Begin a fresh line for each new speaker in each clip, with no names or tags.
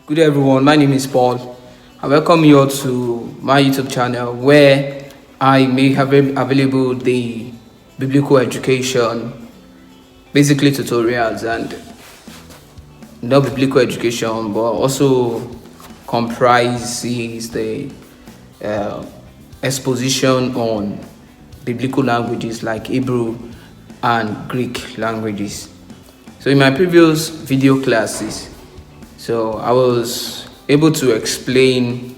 Good day everyone, my name is Paul. I welcome you all to my YouTube channel where I may have available the biblical education, basically tutorials and not biblical education, but also comprises the exposition on biblical languages like Hebrew and Greek languages. So in my previous video classes, I was able to explain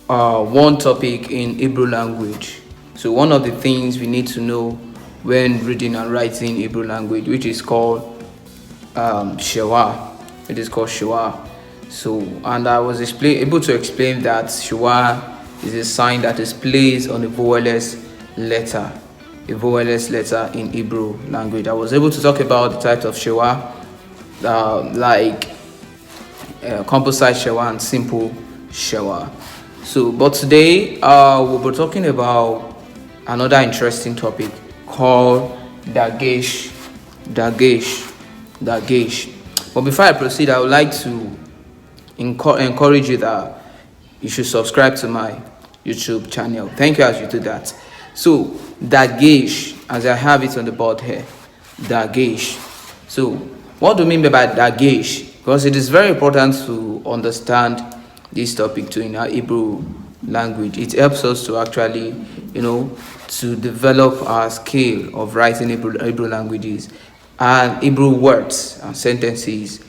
one topic in Hebrew language. So one of the things we need to know when reading and writing Hebrew language, which is called Shewah. It is called Shewah. And I was able to explain that Shewah is a sign that is placed on a vowelless letter. A vowelless letter in Hebrew language. I was able to talk about the types of Shewah, like composite Shewah and simple Shewah. But today we'll be talking about another interesting topic called Dāghēš. But before I proceed, I would like to encourage you that you should subscribe to my YouTube channel. Thank you as you do that. So Dāghēš, as I have it on the board here, Dāghēš. So what do we mean by Dāghēš? Because it is very important to understand this topic too in our Hebrew language. It helps us to actually, to develop our skill of writing Hebrew languages and Hebrew words and sentences,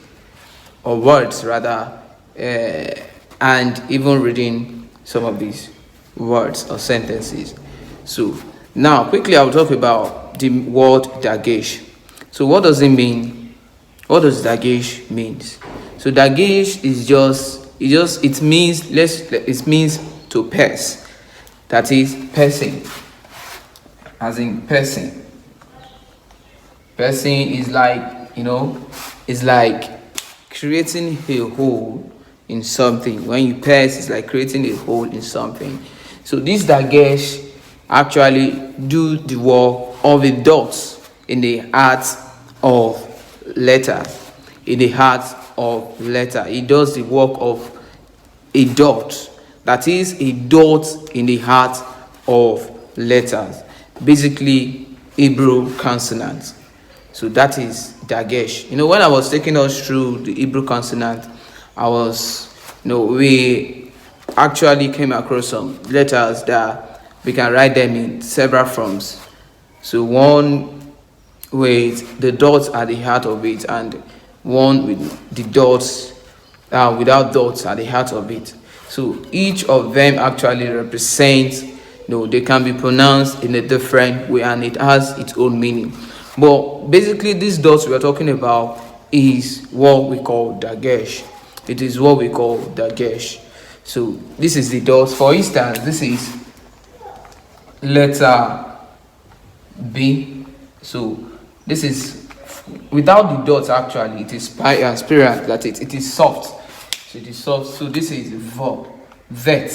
or words rather, and even reading some of these words or sentences. So now quickly I'll talk about the word Dāghēš. So what does it mean? What does Dāghēš means? So Dāghēš it means to pierce. That is piercing. As in piercing. Piercing is like, it's like creating a hole in something. When you pierce, it's like creating a hole in something. So this Dāghēš actually do the work of a dot in the heart of letter. In the heart of letter, it does the work of a dot. That is a dot in the heart of letters, basically Hebrew consonants. So that is Dāghēš. When I was taking us through the Hebrew consonant, we actually came across some letters that we can write them in several forms. So one with the dots at the heart of it, and one with the dots without dots at the heart of it. So each of them actually represents, they can be pronounced in a different way and it has its own meaning. But basically these dots we are talking about is what we call Dāghēš. It is what we call Dāghēš. So this is the dots. For instance, this is letter B. So this is without the dots. Actually, it is spiral. That it is soft. So it is soft. So this is vet.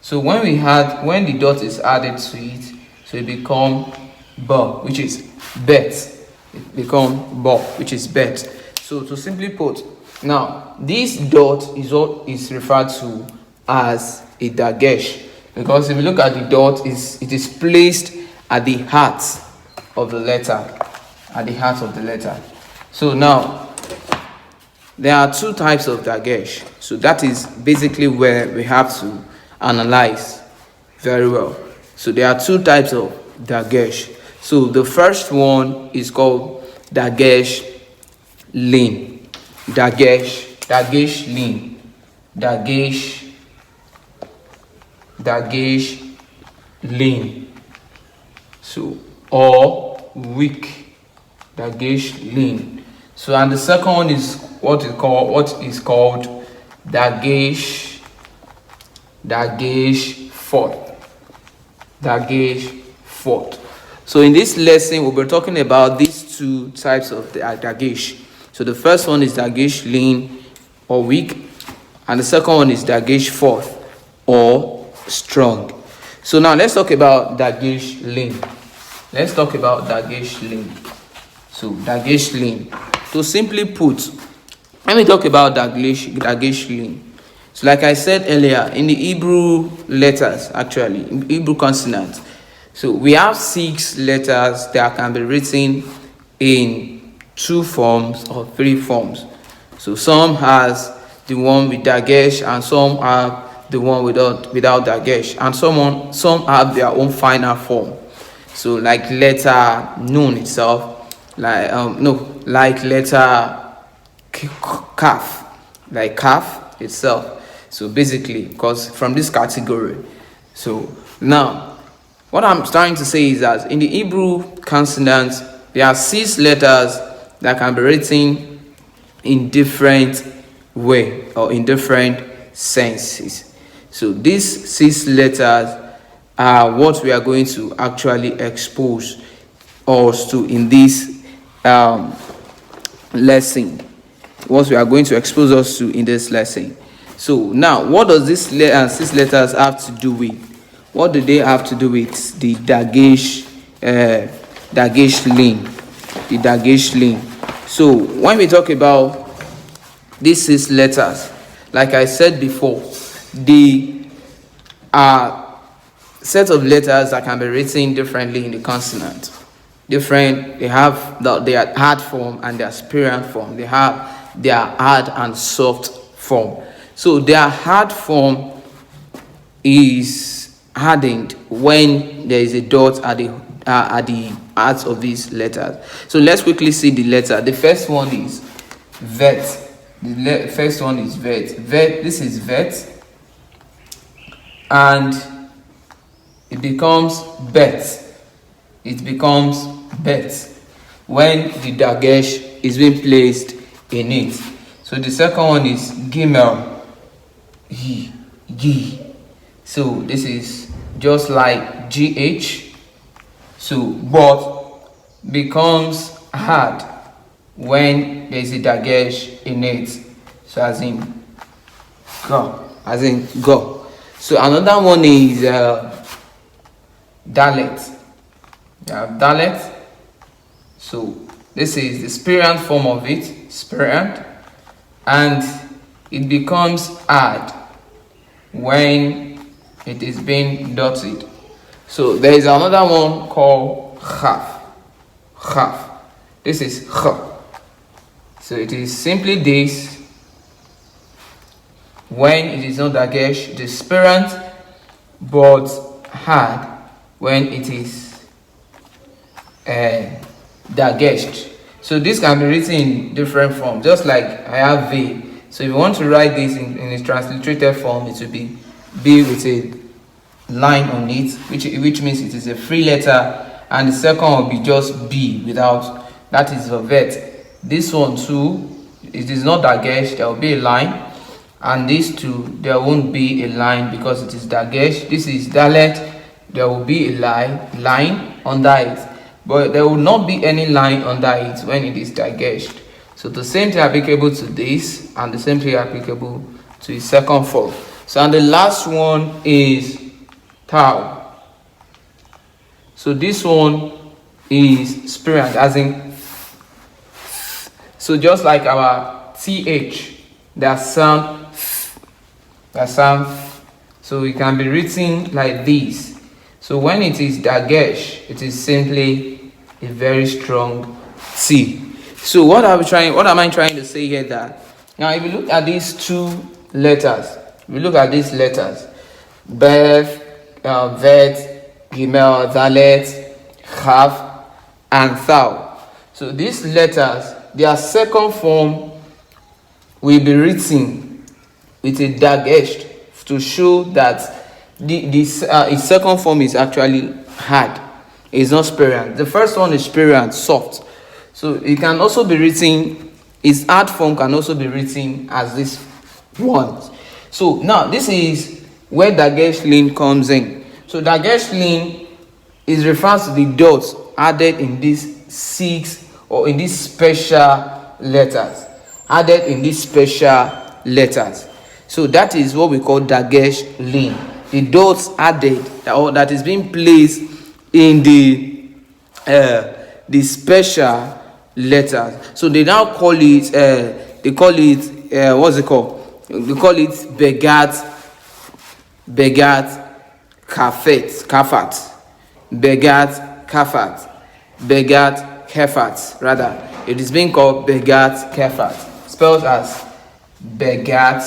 So when the dot is added to it, so it become ba, which is bet. It become ba, which is bet. So to simply put, now this dot is what is referred to as a Dāghēš, because if you look at the dot, it is placed at the heart of the letter. At the heart of the letter. So now there are two types of Dāghēš. So that is basically where we have to analyze very well. So there are two types of Dāghēš. So the first one is called Dāghēš Lin. Dāghēš Lin. Dāghēš Lin. So or weak. Dāghēš Lin. So and the second one is what is called Dāghēš fourth. Dāghēš fourth. So in this lesson we'll be talking about these two types of the Dāghēš. So the first one is Dāghēš Lin or weak, and the second one is Dāghēš fourth or strong. So now let's talk about Dāghēš Lin. So Dāghēš Lin. To simply put, Let me talk about Dāghēš lin. So like I said earlier, in the Hebrew letters, actually, in Hebrew consonants, so we have 6 letters that can be written in 2 forms or 3 forms. So some has the one with Dāghēš and some have the one without Dāghēš, and some have their own final form. So like letter nun itself, like letter kaf, like kaf itself. So basically, because from this category. So now, what I'm trying to say is that in the Hebrew consonants, there are 6 letters that can be written in different way or in different senses. So these 6 letters are what we are going to actually expose us to in this lesson. What we are going to expose us to in this lesson. So now, what does this 6 letters have to do with? What do they have to do with the Dāghēš lin? The Dāghēš lin. So when we talk about these 6 letters, like I said before, the set of letters that can be written differently in the consonant. They have their hard form and their aspirant form. They have their hard and soft form. So their hard form is hardened when there is a dot at the heart of these letters. So let's quickly see the letter. The first one is vet. First one is vet. This is vet, and it becomes bet. It becomes bet when the Dāghēš is being placed in it. So the second one is gimel. Yi. So this is just like GH. So but becomes hard when there is a Dāghēš in it. So as in go. So another one is Dalet. You have Dalet. So this is the spirant form of it, spirant, and it becomes hard when it is being dotted. So there is another one called Chaf. This is Ch. So it is simply this when it is not Dāghēš, the spirant, but hard when it is Dāghēš. So this can be written in different forms, just like I have V. So if you want to write this in its transliterated form, it will be B with a line on it, which means it is a free letter, and the second will be just B without, that is a vet. This one too, it is not Dāghēš, there will be a line, and these two, there won't be a line because it is Dāghēš. This is Dalet, there will be a line under it, but there will not be any line under it when it is Dāghēš. So the same thing applicable to this, and the same thing applicable to the second form. So and the last one is Tau. So this one is spirant, as in. So just like our TH, that sound. So it can be written like this. So when it is Dāghēš, it is simply a very strong T. So what am I trying to say here? That now if you look at these 2 letters, Bev, Vet, Gimel, Dalet, Chaf, and Thau. So these letters, their second form will be written with a Dāghēš to show that its second form is actually hard. It's not spirant. The first one is spirant, soft. So it can also be written, its hard form can also be written as this one. So now this is where Dāghēš lin comes in. So Dāghēš lin is refers to the dots added in these 6 or in these special letters. So that is what we call Dāghēš lin. The dots added or that is being placed in the special letters. So they now call it they call it what's it called? They call it begat kafat, begat kefat, rather. It is being called begat kefat, spelled as begat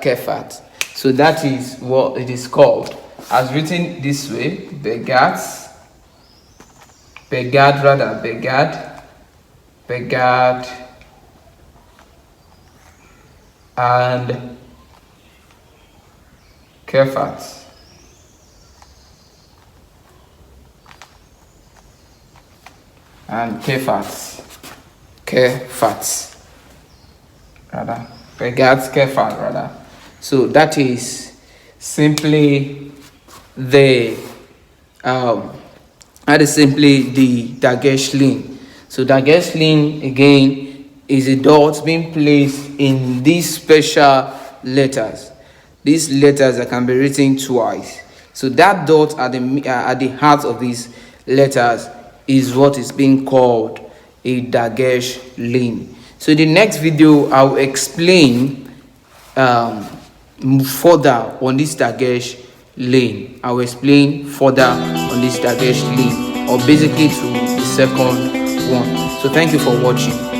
kefat. So that is what it is called, as written this way: begat and kefat. And kefat, rather, begat kefat, rather. So that is simply the Dāghēš lin. So Dāghēš lin again is a dot being placed in these special letters. These letters that can be written twice. So that dot at the heart of these letters is what is being called a Dāghēš lin. So in the next video, I will explain further on this Dāghēš lin. I will explain further on this Dāghēš lin, or basically to the second one. So thank you for watching.